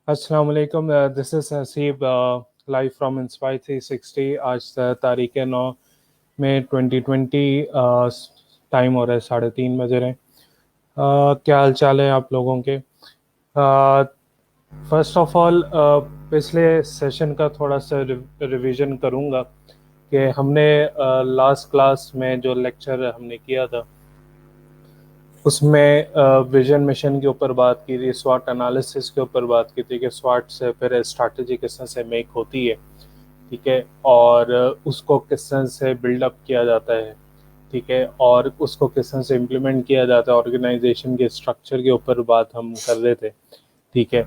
अस्सलाम वालेकुम, this is Haseeb live from inspire 360। आज तारीख है 9 मई 2020। टाइम हो रहा है 3:30 बज रहे हैं। क्या हाल चाल है आप लोगों के? फर्स्ट ऑफ ऑल पिछले सेशन का थोड़ा सा रिवीजन करूँगा कि हमने लास्ट क्लास में जो लेक्चर हमने किया था उसमें विजन मिशन के ऊपर बात की थी, स्वॉट एनालिसिस के ऊपर बात की थी कि स्वॉट से फिर स्ट्रैटेजी किस तरह से मेक होती है, ठीक है, और उसको किस तरह से बिल्डअप किया जाता है, ठीक है, और उसको किस तरह से इम्प्लीमेंट किया जाता है। ऑर्गेनाइजेशन के स्ट्रक्चर के ऊपर बात हम कर रहे थे, ठीक है।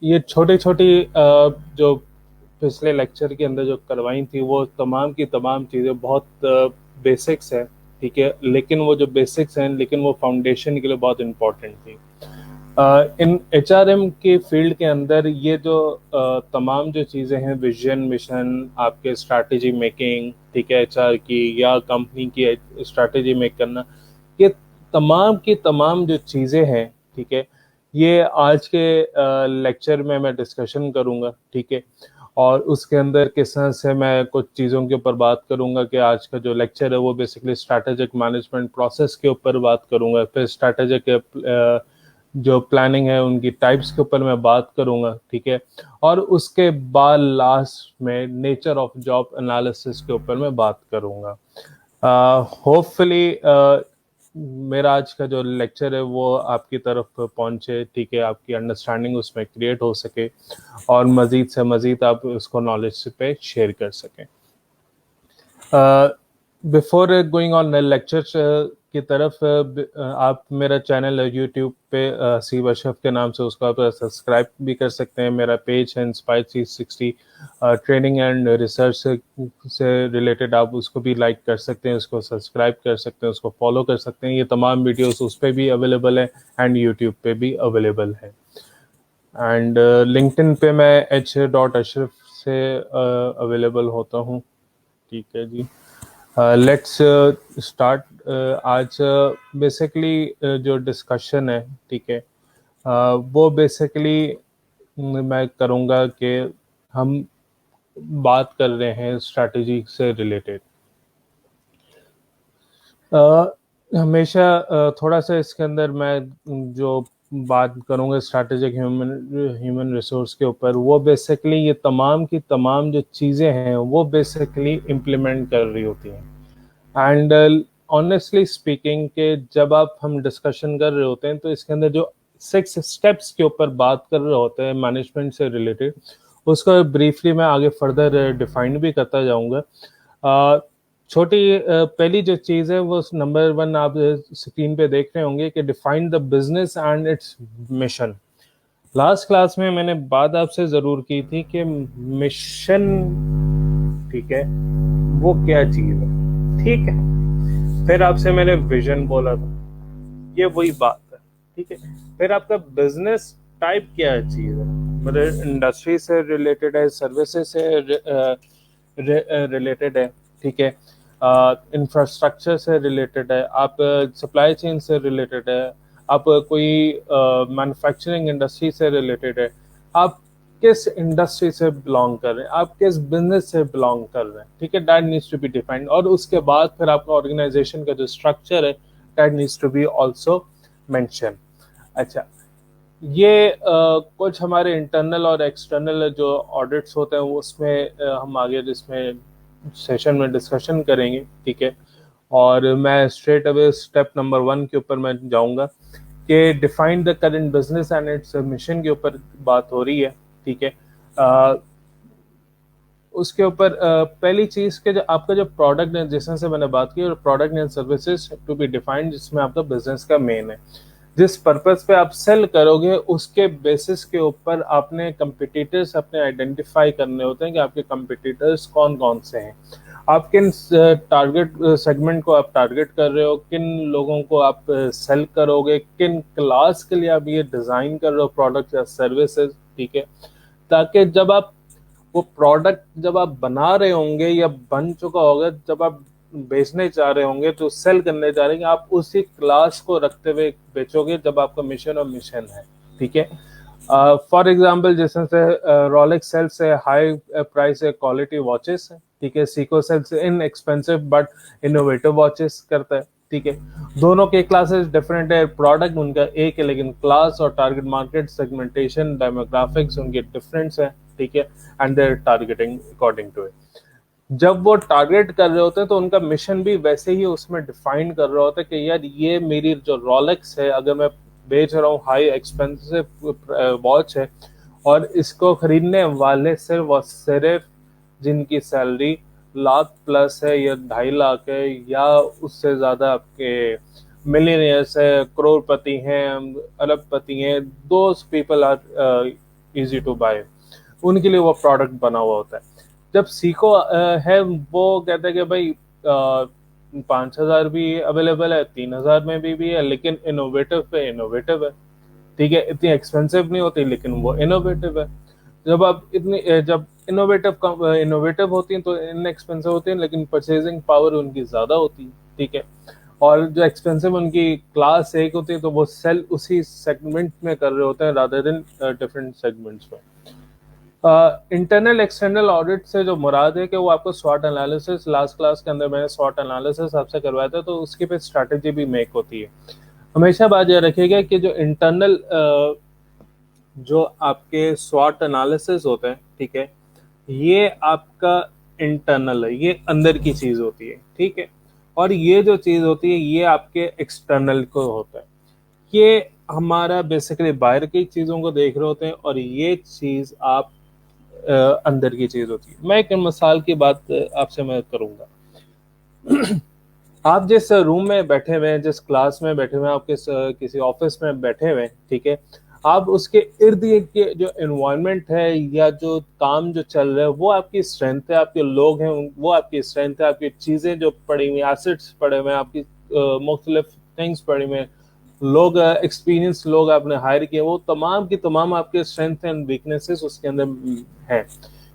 ये छोटी छोटी जो पिछले लेक्चर के अंदर जो करवाई थी वो तमाम की तमाम चीज़ें बहुत बेसिक्स हैं, ठीक है, लेकिन वो जो बेसिक्स हैं लेकिन वो फाउंडेशन के लिए बहुत इम्पोर्टेंट थी। इन एचआरएम के फील्ड के अंदर ये जो तमाम जो चीज़ें हैं, विजन मिशन, आपके स्ट्रैटेजी मेकिंग, ठीक है, एचआर की या कंपनी की स्ट्रैटेजी मेक करना, ये तमाम की तमाम जो चीज़ें हैं, ठीक है, ये आज के लेक्चर में मैं डिस्कशन करूँगा, ठीक है। और उसके अंदर किस तरह से मैं कुछ चीज़ों के ऊपर बात करूँगा कि आज का जो लेक्चर है वो बेसिकली स्ट्रैटेजिक मैनेजमेंट प्रोसेस के ऊपर बात करूँगा, फिर स्ट्रैटेजिक जो प्लानिंग है उनकी टाइप्स के ऊपर मैं बात करूँगा, ठीक है, और उसके बाद लास्ट में नेचर ऑफ जॉब एनालिसिस के ऊपर मैं बात करूँगा। होपफुली मेरा आज का जो लेक्चर है वो आपकी तरफ पहुंचे, ठीक है, आपकी अंडरस्टैंडिंग उसमें क्रिएट हो सके और मज़ीद से मज़ीद आप उसको नॉलेज पे शेयर कर सकें। बिफोर गोइंग ऑन लेक्चर की तरफ, आप मेरा चैनल है यूट्यूब पे हसीब अशरफ के नाम से, उसको आप सब्सक्राइब भी कर सकते हैं। मेरा पेज है इंस्पायर 360 ट्रेनिंग एंड रिसर्च से रिलेटेड, आप उसको भी लाइक कर सकते हैं, उसको सब्सक्राइब कर सकते हैं, उसको फॉलो कर सकते हैं। ये तमाम वीडियोस उस पर भी अवेलेबल है एंड यूट्यूब पे भी अवेलेबल है। एंड लिंक्डइन पे मैं h.ashraf से अवेलेबल होता हूँ, ठीक है जी। Let's start. आज बेसिकली जो डिस्कशन है, ठीक है, वो बेसिकली मैं करूँगा कि हम बात कर रहे हैं स्ट्रैटेजी से रिलेटेड। हमेशा थोड़ा सा इसके अंदर मैं जो बात करूँगा स्ट्रैटेजिक ह्यूमन रिसोर्स के ऊपर, वो बेसिकली ये तमाम की तमाम जो चीज़ें हैं वो बेसिकली इम्प्लीमेंट कर रही होती हैं। एंड ऑनेस्टली स्पीकिंग के जब आप हम डिस्कशन कर रहे होते हैं तो इसके अंदर जो 6 स्टेप्स के ऊपर बात कर रहे होते हैं मैनेजमेंट से रिलेटेड, उसको ब्रीफली मैं आगे फर्दर डिफाइन भी करता जाऊंगा। छोटी पहली जो चीज़ है वो नंबर 1 आप स्क्रीन पे देख रहे होंगे कि define the business and it's mission. Last class में मैंने बात आपसे ज़रूर की थी कि मिशन, ठीक है, वो क्या चीज़ है, ठीक है। फिर आपसे मैंने विजन बोला था, ये वही बात है, ठीक है। फिर आपका बिजनेस टाइप क्या चीज़ है, मतलब इंडस्ट्री से रिलेटेड है, सर्विसेज से रिलेटेड है, ठीक है, इंफ्रास्ट्रक्चर से रिलेटेड है, आप सप्लाई चेन से रिलेटेड है, आप कोई मैन्युफैक्चरिंग इंडस्ट्री से रिलेटेड है, आप किस इंडस्ट्री से बिलोंग कर रहे हैं, आप किस बिजनेस से बिलोंग कर रहे हैं, ठीक है, that needs to be defined. और उसके बाद फिर आपका ऑर्गेनाइजेशन का जो स्ट्रक्चर है that needs to be also mention. अच्छा, ये कुछ हमारे इंटरनल और एक्सटर्नल जो ऑडिट्स होते हैं उसमें हम आगे जिसमें सेशन में डिस्कशन करेंगे, ठीक है। और मैं स्ट्रेट अवे स्टेप नंबर 1 के ऊपर मैं जाऊंगा कि define the current business and it's mission के ऊपर बात हो रही है, ठीक है। उसके ऊपर पहली चीज़ के जो आपका जो प्रोडक्ट है, जिस तरह से मैंने बात की, और product and services to be defined, जिसमें आपका बिजनेस का मेन है, जिस पर्पस पे आप सेल करोगे उसके बेसिस के ऊपर आपने कंपिटिटर्स अपने आइडेंटिफाई करने होते हैं कि आपके कंपिटिटर्स कौन कौन से हैं, आप किन टारगेट सेगमेंट को आप टारगेट कर रहे हो, किन लोगों को आप सेल करोगे, किन क्लास के लिए आप ये डिज़ाइन कर रहे हो प्रोडक्ट या सर्विसेज, ठीक है, ताकि जब आप वो प्रोडक्ट जब आप बना रहे होंगे या बन चुका होगा, जब आप बेचने जा रहे होंगे, जो सेल करने जा रहे हैं, आप उसी क्लास को रखते हुए बेचोगे जब आपका मिशन और मिशन है, ठीक है। फॉर एग्जाम्पल जैसे रोलेक्स सेल से हाई प्राइस क्वालिटी वॉचेस है, ठीक है। सीको सेल से इनएक्सपेंसिव बट इनोवेटिव वॉचेस करता है, ठीक है। दोनों के क्लासेस डिफरेंट है, प्रोडक्ट उनका एक है, लेकिन क्लास और टारगेट मार्केट सेगमेंटेशन डेमोग्राफिक्स उनके डिफरेंस है, ठीक है। And their targeting according to it. जब वो टारगेट कर रहे होते हैं तो उनका मिशन भी वैसे ही उसमें डिफाइन कर रहा होता है कि यार ये मेरी जो रोलेक्स है, अगर मैं बेच रहा हूँ हाई एक्सपेंसिव वॉच है, और इसको खरीदने वाले सिर्फ और सिर्फ जिनकी सैलरी लाख प्लस है या 2.5 लाख है या उससे ज्यादा आपके मिलियनियर्स है, करोड़पति हैं, अरबपति हैं, those people are easy to buy, उनके लिए वो प्रोडक्ट बना हुआ होता है। जब सीको है वो कहते हैं कि भाई 5,000 भी अवेलेबल है, 3,000 में भी है, लेकिन इनोवेटिव पे इनोवेटिव है, ठीक है। इतनी एक्सपेंसिव नहीं होती लेकिन वो इनोवेटिव है। जब इनोवेटिव होती हैं तो इनएक्सपेंसिव होती हैं, लेकिन परचेजिंग पावर उनकी ज्यादा होती है, ठीक है। और जो एक्सपेंसिव उनकी क्लास एक होती है तो वो सेल उसी सेगमेंट में कर रहे होते हैं रादर देन डिफरेंट सेगमेंट्स में। इंटरनल एक्सटर्नल ऑडिट से जो मुराद है कि वो आपको स्वॉट एनालिसिस, लास्ट क्लास के अंदर मैंने स्वॉट एनालिसिस आपसे करवाया था, तो उसकी पे स्ट्रैटेजी भी मेक होती है। हमेशा बात यह रखिएगा कि जो इंटरनल जो आपके स्वॉट एनालिसिस होते हैं, ठीक है, ये आपका इंटरनल है, ये अंदर की चीज होती है, ठीक है। और ये जो चीज होती है ये आपके एक्सटर्नल को होता है, ये हमारा बेसिकली बाहर की चीजों को देख रहे होते हैं, और ये चीज आप अंदर की चीज होती है। मैं एक मिसाल की बात आपसे मैं करूंगा। आप जिस रूम में बैठे हुए हैं, जिस क्लास में बैठे हुए हैं, आप किसी ऑफिस में बैठे हुए हैं, ठीक है, आप उसके इर्द गिर्द के जो एनवायरनमेंट है या जो काम जो चल रहा है वो आपकी स्ट्रेंथ है, आपके लोग हैं वो आपकी स्ट्रेंथ है, आपकी चीजें जो पड़ी हुई, एसेट्स पड़े हुए हैं, आपकी मुख्तलिफ थिंग्स पड़ी हुई हैं, लोग एक्सपीरियंस लोग आपने हायर किए, वो तमाम की तमाम आपके स्ट्रेंथ एंड वीकनेसेस उसके अंदर है,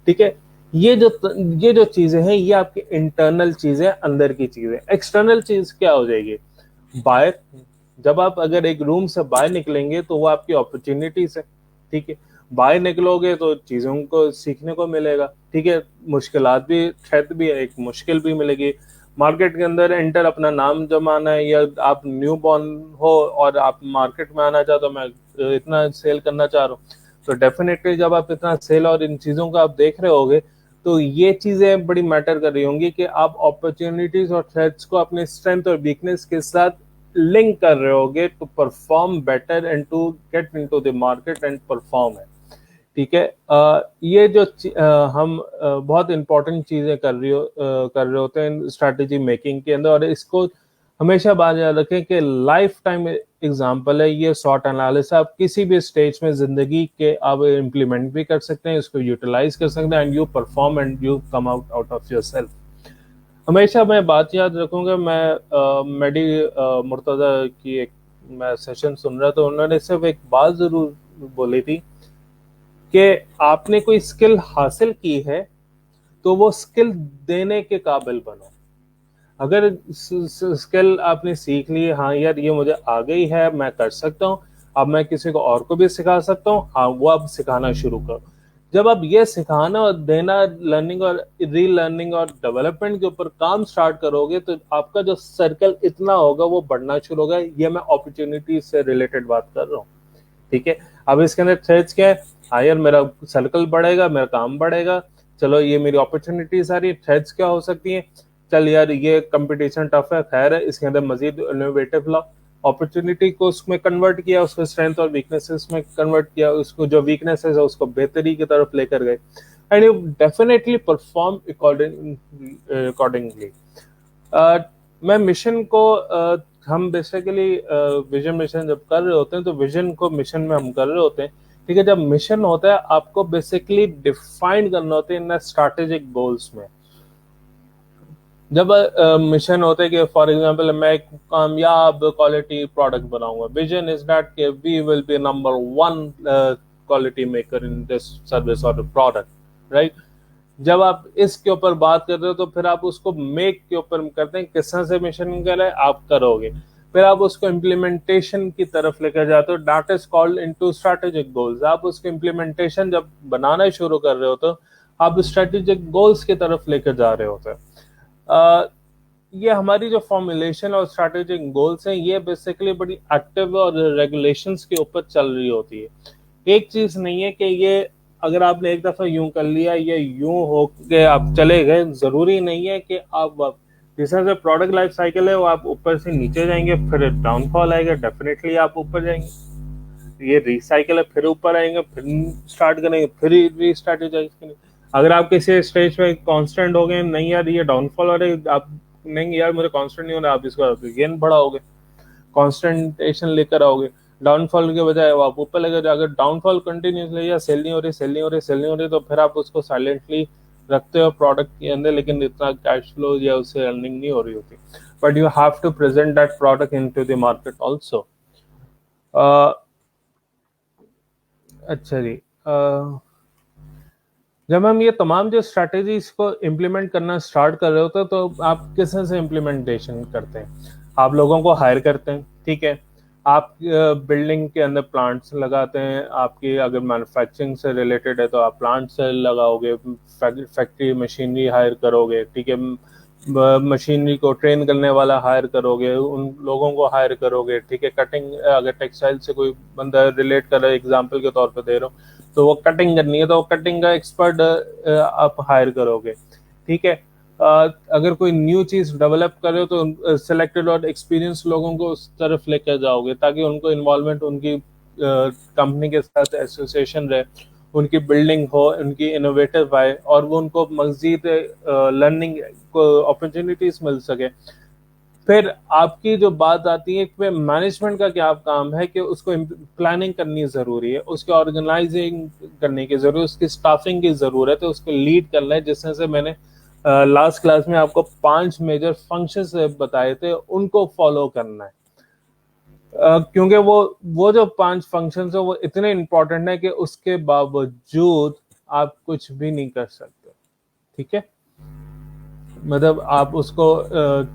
ठीक है। ये जो चीजें हैं ये आपकी इंटरनल चीजें, अंदर की चीजें। एक्सटर्नल चीज क्या हो जाएगी? बाहर, जब आप अगर एक रूम से बाहर निकलेंगे तो वो आपकी अपॉर्चुनिटीज है, ठीक है। बाहर निकलोगे तो चीजों को सीखने को मिलेगा, ठीक है। मुश्किलात भी, थ्रेट भी है, एक मुश्किल भी मिलेगी। मार्केट के अंदर एंटर, अपना नाम जमाना है, या आप न्यू बॉर्न हो और आप मार्केट में आना चाहते हो, मैं इतना सेल करना चाह रहा हूँ, तो डेफिनेटली जब आप इतना सेल और इन चीजों को आप देख रहे होगे तो ये चीजें बड़ी मैटर कर रही होंगी कि आप अपॉर्चुनिटीज और थ्रेट्स को अपने स्ट्रेंथ और वीकनेस के साथ लिंक कर रहे होगे to perform better and to get into the market and perform है, ठीक है। ये जो हम बहुत इंपॉर्टेंट चीजें कर रहे होते हैं स्ट्रैटेजी मेकिंग के अंदर, और इसको हमेशा बात याद रखें कि लाइफ टाइम एग्जाम्पल है ये स्वॉट एनालिसिस। आप किसी भी स्टेज में जिंदगी के आप इम्प्लीमेंट भी कर सकते हैं, इसको यूटिलाइज कर सकते हैं, and you perform and you come out of your self. हमेशा मैं बात याद रखूंगा, मैं मेडी मुर्तजा की एक मैं सेशन सुन रहा था, उन्होंने सिर्फ एक बात जरूर बोली थी कि आपने कोई स्किल हासिल की है तो वो स्किल देने के काबिल बनो। अगर स्किल आपने सीख ली, हाँ यार ये मुझे आ गई है, मैं कर सकता हूँ, अब मैं किसी को और को भी सिखा सकता हूँ, हाँ वो अब सिखाना शुरू करो। जब आप ये सिखाना और देना, लर्निंग और री लर्निंग और डेवलपमेंट के ऊपर काम स्टार्ट करोगे तो आपका जो सर्कल इतना होगा वो बढ़ना शुरू होगा। ये मैं अपॉर्चुनिटी से रिलेटेड बात कर रहा हूँ, ठीक है। अब इसके अंदर थ्रेड्स क्या है? हाँ यार मेरा सर्कल बढ़ेगा, मेरा काम बढ़ेगा, चलो ये मेरी अपॉर्चुनिटी सारी। थ्रेड्स क्या हो सकती है? चल यार ये कंपटीशन टफ है, खैर है, इसके अंदर मजीद इनोवेटिव ला। अपॉर्चुनिटी को उसमें कन्वर्ट किया, उसको स्ट्रेंथ और वीकनेसेस में कन्वर्ट किया, उसको जो वीकनेसेस है उसको बेहतरी की तरफ लेकर गए, and you definitely perform accordingly. मैं मिशन को हम बेसिकली विजन मिशन जब कर रहे होते हैं तो विजन को मिशन में हम कर रहे होते हैं, ठीक है। जब मिशन होता है आपको बेसिकली डिफाइन करना होता है इन स्ट्रैटेजिक गोल्स में। जब मिशन होता है कि फॉर एग्जांपल मैं एक कामयाब क्वालिटी प्रोडक्ट बनाऊंगा, विजन इज दैट कि we will be number 1 quality maker in this service और प्रोडक्ट, राइट। जब आप इसके ऊपर बात कर रहे हो तो फिर आप उसको मेक के ऊपर करते हैं, किस तरह से मिशन कर रहे हैं आप करोगे, फिर आप उसको इम्प्लीमेंटेशन की तरफ लेकर जाते हो, that is called into strategic goals. आप उसको इम्प्लीमेंटेशन जब बनाना शुरू कर रहे हो तो आप स्ट्रेटेजिक गोल्स की तरफ लेकर जा रहे होते हैं। ये हमारी जो फॉर्मुलेशन और स्ट्रैटेजिक गोल्स हैं ये बेसिकली बड़ी एक्टिव और रेगुलेशंस के ऊपर चल रही होती है। एक चीज नहीं है कि ये अगर आपने एक दफा यूं कर लिया, ये यूं हो के आप चले गए, जरूरी नहीं है कि आप जिस तरह से प्रोडक्ट लाइफ साइकिल है वो आप ऊपर से नीचे जाएंगे फिर डाउनफॉल आएगा, डेफिनेटली आप ऊपर जाएंगे। ये रिसाइकिल है, फिर ऊपर आएंगे, फिर स्टार्ट करेंगे, फिर रीस्ट्रेटेजाइज करेंगे। अगर आप किसी स्टेज पे कांस्टेंट हो गए, नहीं यार ये डाउनफॉल हो रही, आप नहीं यार मुझे कांस्टेंट नहीं होना, आप इसको अगेन बढ़ाओगे, कांस्टेंटेशन लेकर आओगे, डाउनफॉल के बजाय आप ऊपर लेकर जाओगे। डाउनफॉल कंटिन्यूसली या सेल नहीं हो रही, सेल नहीं हो रही, सेल नहीं हो रही, तो फिर आप उसको साइलेंटली रखते हो प्रोडक्ट के अंदर, लेकिन इतना कैश फ्लो या उससे अर्निंग नहीं हो रही होती, but you have to present that product into the market also. अच्छा जी, जब हम ये तमाम जो स्ट्रैटेजीज को इम्प्लीमेंट करना स्टार्ट कर रहे होते हैं तो आप किस तरह से इम्प्लीमेंटेशन करते हैं? आप लोगों को हायर करते हैं, ठीक है, आप बिल्डिंग के अंदर प्लांट्स लगाते हैं, आपकी अगर मैन्युफैक्चरिंग से रिलेटेड है तो आप प्लांट्स लगाओगे, फैक्ट्री मशीनरी हायर करोगे, ठीक है, मशीनरी को ट्रेन करने वाला हायर करोगे, उन लोगों को हायर करोगे, ठीक है, कटिंग अगर टेक्सटाइल से कोई बंदा रिलेट कर रहा है, एग्जाम्पल के तौर पर दे रहा हूँ, तो वो कटिंग करनी है तो वो कटिंग का एक्सपर्ट आप हायर करोगे, ठीक है। अगर कोई न्यू चीज डेवलप कर रहे हो तो सिलेक्टेड और एक्सपीरियंस लोगों को उस तरफ लेकर जाओगे ताकि उनको इन्वॉल्वमेंट, उनकी कंपनी के साथ एसोसिएशन रहे, उनकी बिल्डिंग हो, उनकी इनोवेटिव आए और वो उनको मजीद लर्निंग अपॉर्चुनिटीज मिल सके। फिर आपकी जो बात आती है कि मैनेजमेंट का क्या काम है कि उसको प्लानिंग करनी जरूरी है, उसकी ऑर्गेनाइजिंग करने की जरूरत है, उसकी स्टाफिंग की जरूरत है, उसको लीड करना है। जिस तरह से मैंने लास्ट क्लास में आपको 5 मेजर फंक्शंस बताए थे, उनको फॉलो करना है, क्योंकि वो जो 5 फंक्शंस है वो इतने इंपॉर्टेंट है कि उसके बावजूद आप कुछ भी नहीं कर सकते, ठीक है। मतलब आप उसको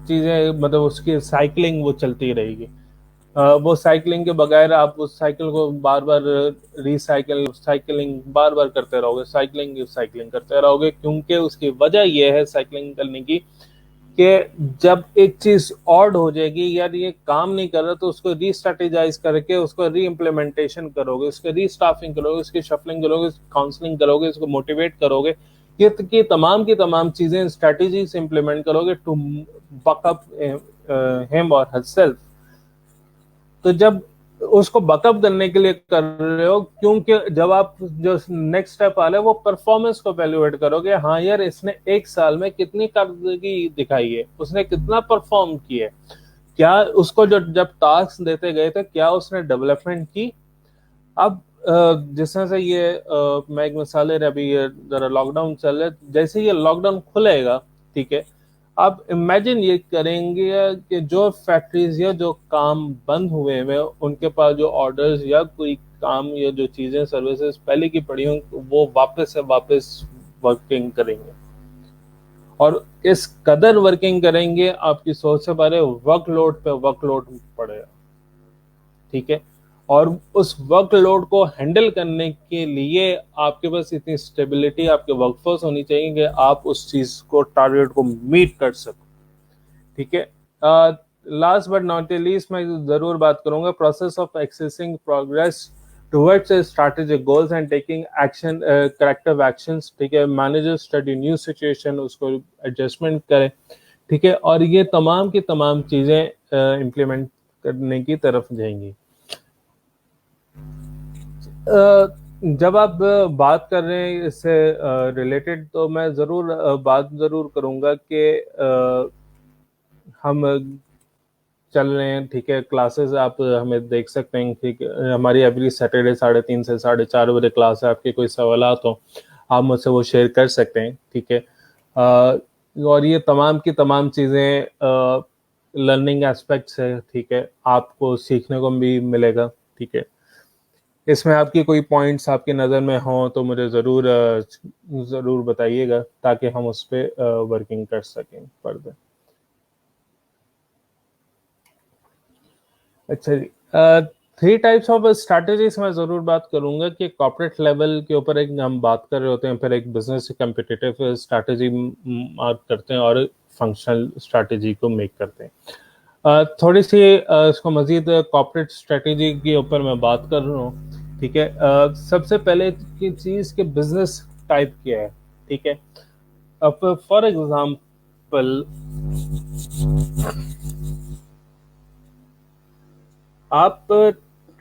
चीजें, मतलब उसकी साइकिलिंग वो चलती रहेगी, वो साइकिलिंग के बगैर आप उस साइकिल को बार बार साइकिलिंग बार बार करते रहोगे, साइकिलिंग करते रहोगे, क्योंकि उसकी वजह यह है साइकिलिंग करने की कि जब एक चीज ऑड हो जाएगी, यार ये काम नहीं कर रहा, तो उसको रीस्ट्रेटेजाइज करके उसको री इम्प्लीमेंटेशन करोगे, उसके रीस्टाफिंग करोगे, उसकी शफलिंग करोगे, काउंसलिंग करोगे, उसको मोटिवेट करोगे, ये की तमाम चीजें स्ट्रेटेजी से इम्प्लीमेंट करोगे टू बकअप हिम और हरसेल्फ। तो जब उसको बकअप करने के लिए कर रहे हो, क्योंकि जब आप जो नेक्स्ट स्टेप आ रहा है वो परफॉर्मेंस को वैल्यूएट करोगे, हाँ यार इसने 1 साल में कितनी कारकर्दगी दिखाई है, उसने कितना परफॉर्म किया है, क्या उसको जो जब टास्क देते गए थे क्या उसने डेवलपमेंट की। अब जिस तरह से ये मैं एक मिसाल है, अभी ये जरा लॉकडाउन चल रहा है, जैसे ये लॉकडाउन खुलेगा, ठीक है, आप इमेजिन ये करेंगे कि जो फैक्ट्रीज या जो काम बंद हुए हैं उनके पास जो ऑर्डर्स या कोई काम या जो चीजें सर्विसेज पहले की पड़ी हों वो वापस से वापस वर्किंग करेंगे, और इस कदर वर्किंग करेंगे आपकी सोच से बारे वर्कलोड पे वर्कलोड पड़ेगा, ठीक है। और उस वर्कलोड को हैंडल करने के लिए आपके पास इतनी स्टेबिलिटी आपके वर्कफोर्स होनी चाहिए कि आप उस चीज को, टारगेट को मीट कर सको, ठीक है। लास्ट बट नॉट लीस्ट मैं जरूर बात करूंगा process of accessing progress towards strategic goals and taking action, corrective actions, ठीक है। मैनेजर स्टडी न्यू सिचुएशन, उसको एडजस्टमेंट करें, ठीक है, और ये तमाम की तमाम चीजें इम्प्लीमेंट करने की तरफ जाएंगी। जब आप बात कर रहे हैं इससे रिलेटेड, तो मैं बात जरूर करूंगा कि हम चल रहे हैं, ठीक है, क्लासेस आप हमें देख सकते हैं, ठीक है, हमारी एवरी सैटरडे 3:30 से 4:30 बजे क्लास है। आपके कोई सवालात हो आप मुझसे वो शेयर कर सकते हैं, ठीक है। और ये तमाम की तमाम चीज़ें लर्निंग एस्पेक्ट्स है, ठीक है, आपको सीखने को भी मिलेगा, ठीक है। इसमें आपकी कोई पॉइंट्स आपकी नज़र में हों तो मुझे ज़रूर बताइएगा ताकि हम उस पर वर्किंग कर सकें फर्दर। अच्छा जी, 3 टाइप्स ऑफ स्ट्रैटेजीज मैं ज़रूर बात करूंगा कि कॉर्पोरेट लेवल के ऊपर एक हम बात कर रहे होते हैं, फिर एक बिजनेस कम्पिटिटिव स्ट्रैटेजी मार्क करते हैं और फंक्शनल स्ट्रैटेजी को मेक करते हैं। थोड़ी सी इसको मजीद कॉर्पोरेट स्ट्रेटेजी के ऊपर मैं बात कर रहा हूँ, ठीक है। सबसे पहले की चीज़ कि बिजनेस टाइप क्या है, ठीक है। अब फॉर एग्जांपल आप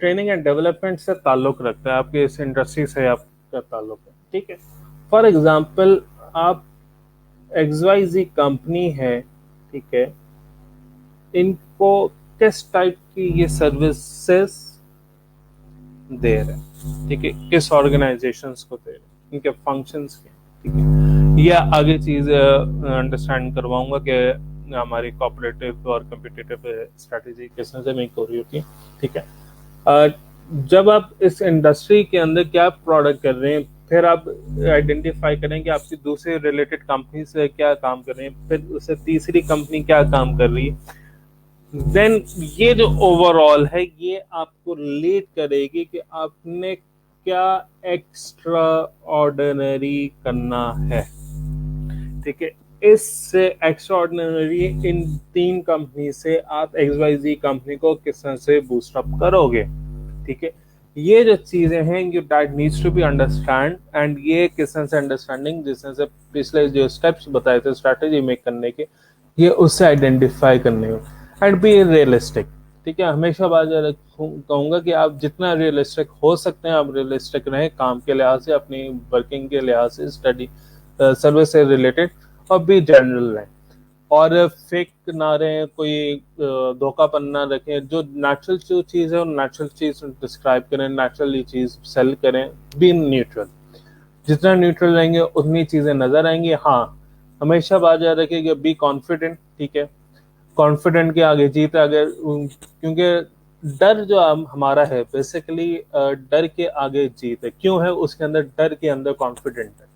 ट्रेनिंग एंड डेवलपमेंट से ताल्लुक रखते हैं, आपके इस इंडस्ट्री से आपका ताल्लुक है, ठीक है। फॉर एग्जांपल आप XYZ कंपनी है, ठीक है, इनको किस टाइप की ये सर्विसेज दे रहे हैं, ठीक है, किस ऑर्गेनाइजेशंस को दे रहे हैं, इनके फंक्शंस के, ठीक है। ये आगे चीज अंडरस्टैंड करवाऊंगा कि हमारी कोऑपरेटिव और कम्पिटिटिव स्ट्रेटेजी किस तरह से मेक हो रही होती है, ठीक है। जब आप इस इंडस्ट्री के अंदर क्या प्रोडक्ट कर रहे हैं, फिर आप आइडेंटिफाई करें कि आपकी दूसरी रिलेटेड कंपनी से क्या काम कर रहे हैं, फिर उससे तीसरी कंपनी क्या काम कर रही है, देन ये जो ओवरऑल है ये आपको रिलेट करेगी कि आपने क्या एक्स्ट्रा ऑर्डिनरी करना है, ठीक है। इससे एक्स्ट्रा ऑर्डिनरी इन 3 कंपनी से आप XYZ कंपनी को किस तरह से बूस्ट अप करोगे, ठीक है। ये जो चीजें हैं you that needs to be understand, and ये किस तरह से अंडरस्टैंडिंग जिस तरह से पिछले जो स्टेप्स बताए थे स्ट्रैटेजी मेक करने के, ये उससे आइडेंटिफाई करने हो एंड बी रियलिस्टिक, ठीक है। हमेशा बात कहूंगा कि आप जितना रियलिस्टिक हो सकते हैं आप रियलिस्टिक रहें, काम के लिहाज से, अपनी वर्किंग के लिहाज से, स्टडी सर्विस से रिलेटेड, और भी जनरल रहें और फेक ना रहें, कोई धोखापन ना रखें। जो नेचुरल जो चीज़ है वो नेचुरल चीज़ डिस्क्राइब करें, नेचुरली चीज़ सेल करें, बी न्यूट्रल। जितना न्यूट्रल रहेंगे उतनी चीज़ें नजर आएंगी। हाँ, हमेशा बात याद रखिए कि बी कॉन्फिडेंट, ठीक है। कॉन्फिडेंट के आगे जीत, अगर क्योंकि डर जो हमारा है बेसिकली डर के आगे जीत है। क्यों है उसके अंदर, डर के अंदर कॉन्फिडेंट है।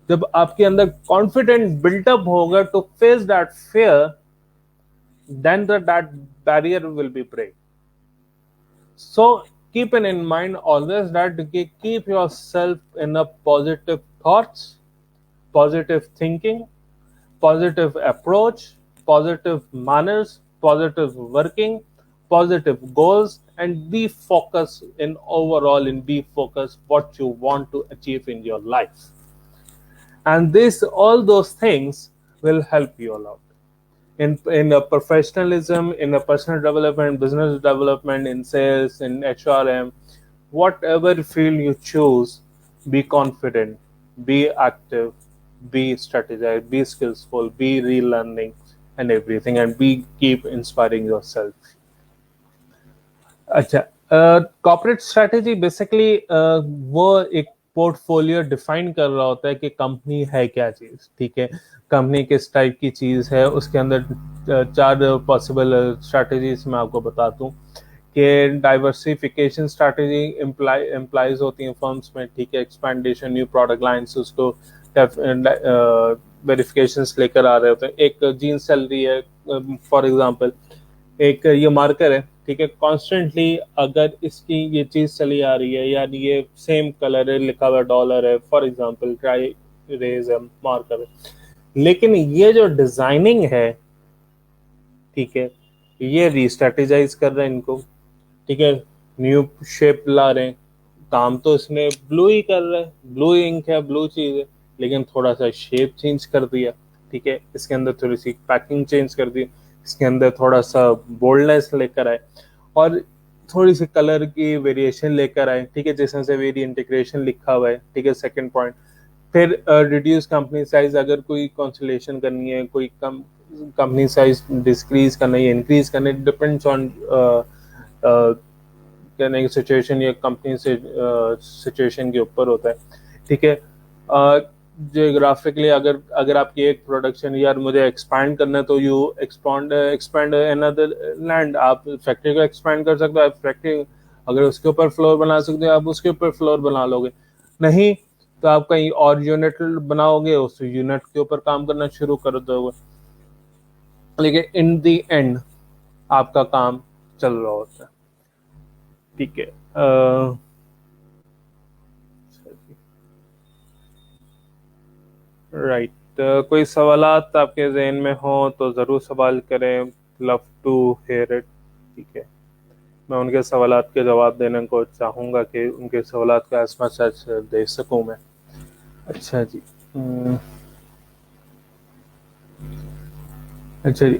जब आपके अंदर कॉन्फिडेंट बिल्टअप होगा to face that fear, then that barrier will be break. So keep in mind always that keep yourself in a positive thoughts, positive thinking, positive approach, positive manners, positive working, positive goals, and be focused in overall, and be focused what you want to achieve in your life. And this, all those things will help you a lot in a professionalism, in a personal development, business development, in sales, in HRM, whatever field you choose. Be confident, be active, be strategize, be skillful, be relearning and everything, and be keep inspiring yourself. अच्छा, corporate strategy basically वो एक portfolio define कर रहा होता है कि company है क्या चीज, ठीक है। कंपनी किस टाइप की चीज है, उसके अंदर 4 पॉसिबल स्ट्रैटेजीज मैं आपको बताता हूँ कि डाइवर्सिफिकेशन स्ट्रैटेजी एम्प्लाइज होती हैं फर्म्स में, ठीक है। एक्सपेंडेशन, न्यू प्रोडक्ट लाइन्स, उसको वेरिफिकेशंस लेकर आ रहे होते हैं। एक जीन्स चल रही है फॉर एग्जांपल, एक ये मार्कर है, ठीक है। कॉन्स्टेंटली अगर इसकी ये चीज चली आ रही है, यानी ये सेम कलर है, लिखा हुआ डॉलर है फॉर एग्जांपल, ट्राई रेज है, मार्कर है, लेकिन ये जो डिजाइनिंग है, ठीक है, ये रीस्ट्रेटेजाइज कर रहे हैं इनको, ठीक है। न्यू शेप ला रहे हैं, काम तो इसमें ब्लू ही कर रहा है, ब्लू इंक है, ब्लू चीज है, लेकिन थोड़ा सा शेप चेंज कर दिया, ठीक है। इसके अंदर थोड़ी सी पैकिंग चेंज कर दी, इसके अंदर थोड़ा सा बोल्डनेस लेकर आए और थोड़ी सी कलर की वेरिएशन लेकर आए, ठीक है, जिसमें से वेरी इंटीग्रेशन लिखा हुआ है, ठीक है। सेकंड पॉइंट, फिर रिड्यूस कंपनी साइज, अगर कोई कॉन्सुलेशन करनी है, कोई कम कंपनी साइज डिक्रीज करना है, इंक्रीज करना है, डिपेंड्स ऑन कहने की सिचुएशन या कंपनी से सिचुएशन के ऊपर होता है, ठीक है। जियोग्राफिकली अगर आपकी एक प्रोडक्शन, यार मुझे एक्सपैंड करना है, तो यू एक्सपैंड अनदर लैंड, आप फैक्ट्री को एक्सपैंड कर सकते हो, आप फैक्ट्री अगर उसके ऊपर फ्लोर बना सकते हो आप उसके ऊपर फ्लोर बना लोगे, नहीं तो आप कहीं और यूनिट बनाओगे, उस यूनिट के ऊपर काम करना शुरू कर दोगे, लेकिन इन दी एंड आपका काम चल रहा होता है। ठीक है, राइट, कोई सवालात आपके जहन में हो तो ज़रूर सवाल करें, लव टू हेयर इट। ठीक है, मैं उनके सवालात के जवाब देने को चाहूँगा कि उनके सवालात का एज मच एज दे सकूँ मैं। अच्छा जी, अच्छा जी,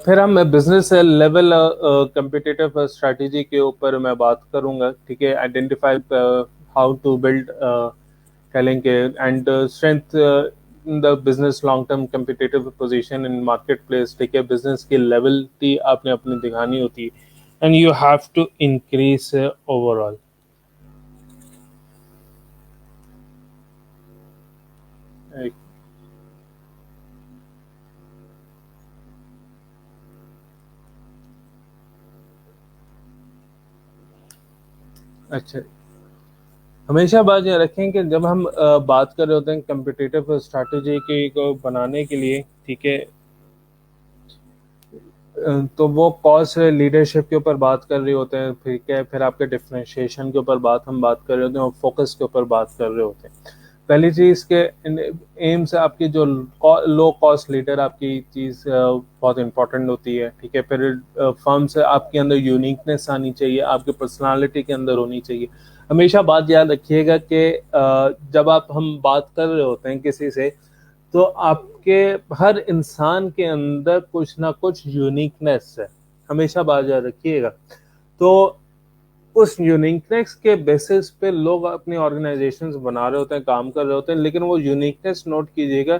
फिर हम बिजनेस लेवल कम्पिटिटिव स्ट्रेटजी के ऊपर मैं बात करूंगा। ठीक है, आइडेंटिफाई हाउ टू बिल्ड कहेंगे and strength in the business long term competitive position in market place. ठीक है, बिजनेस की लेवलिटी आपने अपनी दिखानी होती है and you have to increase overall. अच्छा, हमेशा बात ये रखें कि जब हम बात कर रहे होते हैं कम्पिटिटिव स्ट्रैटेजी की को बनाने के लिए, ठीक है, तो वो कॉस्ट लीडरशिप के ऊपर बात कर रहे होते हैं, फिर क्या, फिर आपके डिफरेंशिएशन के ऊपर हम बात कर रहे होते हैं और फोकस के ऊपर बात कर रहे होते हैं। पहली चीज़ के एम से आपकी जो लो कॉस्ट लीडर आपकी चीज़ बहुत इंपॉर्टेंट होती है। ठीक है, फिर फर्म से आपके अंदर यूनिकनेस आनी चाहिए, आपकी पर्सनालिटी के अंदर होनी चाहिए। हमेशा बात याद रखिएगा कि जब हम बात कर रहे होते हैं किसी से, तो आपके हर इंसान के अंदर कुछ ना कुछ यूनिकनेस है, हमेशा बात याद रखिएगा। तो उस यूनिकनेस के बेसिस पे लोग अपनी ऑर्गेनाइजेशंस बना रहे होते हैं, काम कर रहे होते हैं, लेकिन वो यूनिकनेस नोट कीजिएगा,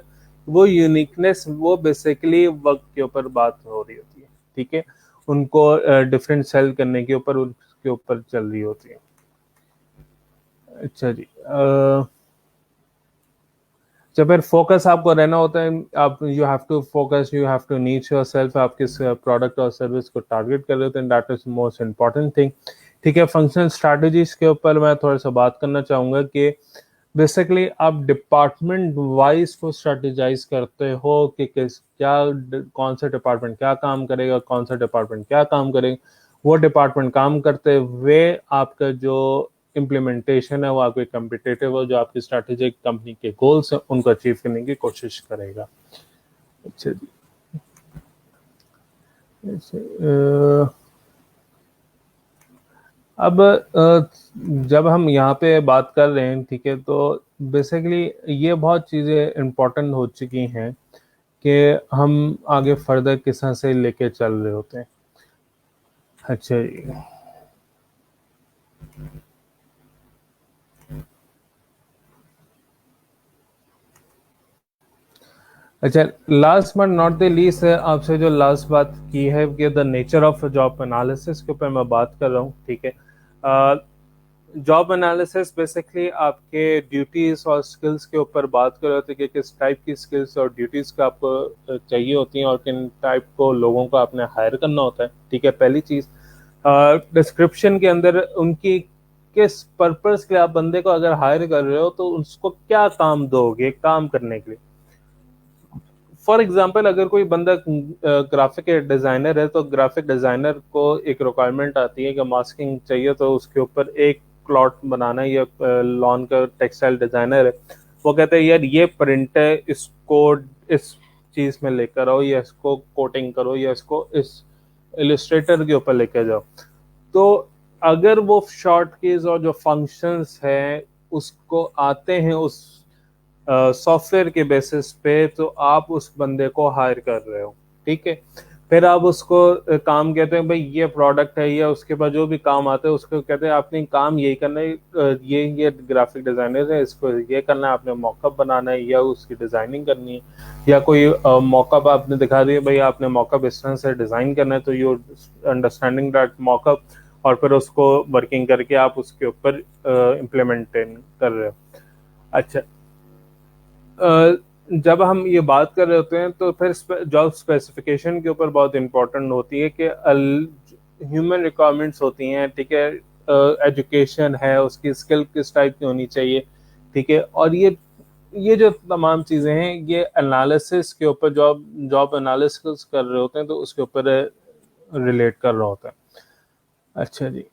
वो यूनिकनेस वो बेसिकली वर्क के ऊपर बात हो रही होती है। ठीक है, उनको डिफरेंट सेल करने के ऊपर उसके ऊपर चल रही होती है। अच्छा जी, जब फिर फोकस आपको रहना होता है, आप you have to focus, you have to niche yourself, आप किस प्रोडक्ट और सर्विस को टारगेट कर रहे होते हैं, that is most important thing. ठीक है, फंक्शनल स्ट्रैटेजीज के ऊपर मैं थोड़ा सा बात करना चाहूँगा कि बेसिकली आप डिपार्टमेंट वाइज को स्ट्रेटेजाइज करते हो कि किस क्या कौन सा डिपार्टमेंट क्या काम करेगा, कौन सा डिपार्टमेंट क्या काम करेगा। वो डिपार्टमेंट काम करते हुए आपका जो इम्प्लीमेंटेशन है वो आपके कम्पिटेटिव हो, जो आपकी स्ट्रैटेजिक कंपनी के गोल्स हैं उनको अचीव करने की कोशिश करेगा। अच्छा जी, अब जब हम यहाँ पे बात कर रहे हैं, ठीक है, तो बेसिकली ये बहुत चीज़ें इम्पोर्टेंट हो चुकी हैं कि हम आगे फर्दर किस तरह से लेके चल रहे होते हैं। अच्छा जी, अच्छा, last but not the least आपसे जो लास्ट बात की है कि the nature of job analysis के ऊपर मैं बात कर रहा हूँ। ठीक है, जॉब एनालिसिस बेसिकली आपके ड्यूटीज और स्किल्स के ऊपर बात कर रहे थे कि किस टाइप की स्किल्स और ड्यूटीज का आपको चाहिए होती हैं और किन टाइप को लोगों को आपने हायर करना होता है। ठीक है, पहली चीज डिस्क्रिप्शन के अंदर उनकी किस पर्पस के लिए आप बंदे को अगर हायर कर रहे हो तो उसको क्या काम दोगे काम करने के लिए। फॉर एग्जाम्पल, अगर कोई बंदा ग्राफिक डिजाइनर है तो ग्राफिक डिजाइनर को एक रिक्वायरमेंट आती है कि मास्किंग चाहिए, तो उसके ऊपर एक प्लॉट बनाना है, या लॉन का टेक्सटाइल डिजाइनर है, वो कहते हैं यार ये प्रिंट है, इसको इस चीज में लेकर आओ, या इसको कोटिंग करो, या इसको इस इलिस्ट्रेटर के ऊपर लेकर जाओ। तो अगर वो शॉर्ट कीज और जो फंक्शंस हैं उसको आते हैं उस सॉफ्टवेयर के बेसिस पे, तो आप उस बंदे को हायर कर रहे हो। ठीक है, फिर आप उसको काम कहते हैं भाई ये प्रोडक्ट है, या उसके बाद जो भी काम आता है उसको कहते हैं आपने काम यही करना है, ये ग्राफिक डिजाइनर है, इसको ये करना है, आपने मॉकअप बनाना है या उसकी डिजाइनिंग करनी है, या कोई मॉकअप आपने दिखा दिया भाई आपने मॉकअप इस तरह से डिजाइन करना है, तो यू अंडरस्टैंडिंग दैट मॉकअप, और फिर उसको वर्किंग करके आप उसके ऊपर इम्प्लीमेंट कर रहे हो। अच्छा, जब हम ये बात कर रहे होते हैं तो फिर जॉब स्पेसिफिकेशन के ऊपर बहुत इंपॉर्टेंट होती है कि ह्यूमन रिक्वायरमेंट्स होती हैं। ठीक है, एजुकेशन है, उसकी स्किल किस टाइप की होनी चाहिए, ठीक है। और ये जो तमाम चीज़ें हैं, ये एनालिसिस के ऊपर, जॉब एनालिसिस कर रहे होते हैं तो उसके ऊपर रिलेट कर रहा होता है। अच्छा जी,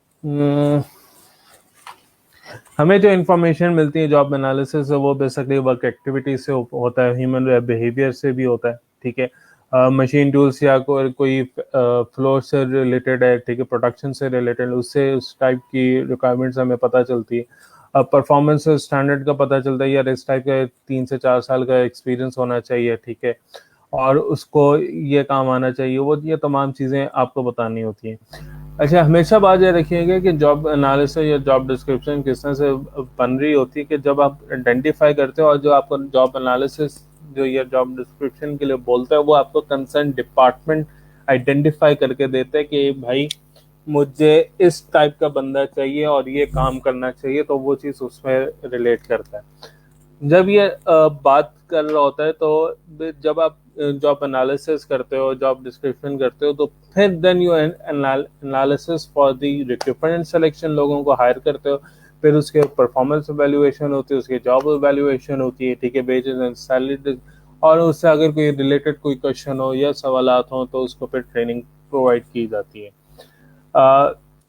हमें जो इन्फॉर्मेशन मिलती है जॉब एनालिसिस से, वो बेसिकली वर्क एक्टिविटी से होता है, ह्यूमन बिहेवियर से भी होता है, ठीक है। मशीन टूल्स या कोई फ्लो से रिलेटेड है, ठीक है, प्रोडक्शन से रिलेटेड, उससे उस टाइप की रिक्वायरमेंट्स हमें पता चलती है। परफॉर्मेंस स्टैंडर्ड का पता चलता है, यार इस टाइप का 3 से 4 साल का एक्सपीरियंस होना चाहिए, ठीक है, और उसको ये काम आना चाहिए, वो ये तमाम चीज़ें आपको बतानी होती हैं। अच्छा, हमेशा बात ये रखिएगा कि जॉब एनालिसिस या जॉब डिस्क्रिप्शन किस तरह से बन रही होती है कि जब आप आइडेंटिफाई करते हो और जो आपको जॉब एनालिसिस जो ये जॉब डिस्क्रिप्शन के लिए बोलता है, वो आपको कंसर्न डिपार्टमेंट आइडेंटिफाई करके देता है कि भाई मुझे इस टाइप का बंदा चाहिए और ये काम करना चाहिए, तो वो चीज़ उसमें रिलेट करता है। जब ये बात कर रहा होता है, तो जब आप जॉब एनालिसिस करते हो, जॉब डिस्क्रिप्शन करते हो, तो फिर then you analysis for the recruitment and selection, लोगों को हायर करते हो, फिर उसके परफॉर्मेंस वैल्यूएशन होती है, उसके जॉब वैल्यूएशन होती है, ठीक है, वेजेस एंड सैलरी, और उससे अगर कोई रिलेटेड कोई क्वेश्चन हो या सवालात हो तो उसको फिर ट्रेनिंग प्रोवाइड की जाती है।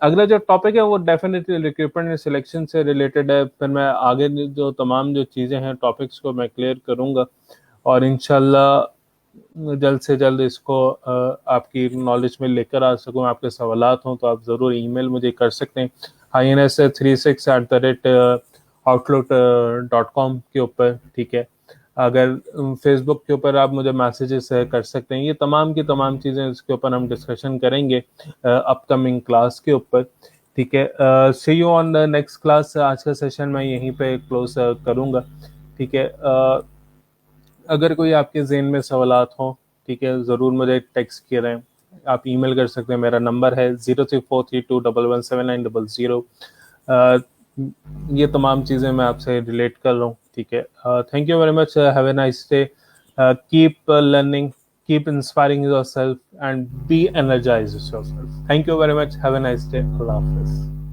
अगला जो टॉपिक है वो डेफिनेटली रिक्रूटमेंट एंड सिलेक्शन से रिलेटेड है। फिर मैं आगे जो तमाम जो चीज़ें हैं टॉपिक्स को मैं क्लियर करूँगा, और इंशाल्लाह जल्द से जल्द इसको आपकी नॉलेज में लेकर आ सकूँ। आपके सवालात हों तो आप ज़रूर ईमेल मुझे कर सकते हैं INS36@outlook.com के ऊपर, ठीक है। अगर फेसबुक के ऊपर आप मुझे मैसेजेस कर सकते हैं। ये तमाम की तमाम चीज़ें इसके ऊपर हम डिस्कशन करेंगे अपकमिंग क्लास के ऊपर, ठीक है। See you on the next class. आज का सेशन मैं यहीं पे क्लोज करूँगा, ठीक है। अगर कोई आपके जहन में सवालात हों, ठीक है, ज़रूर मुझे टेक्स्ट करें, आप ईमेल कर सकते हैं। मेरा नंबर है 0343211790। ये तमाम चीज़ें मैं आपसे रिलेट कर रहा हूँ, ठीक है। Thank you very much, have a nice day, keep learning, keep inspiring yourself and be energized yourself. Thank you very much. Have a nice day. Allah Hafiz.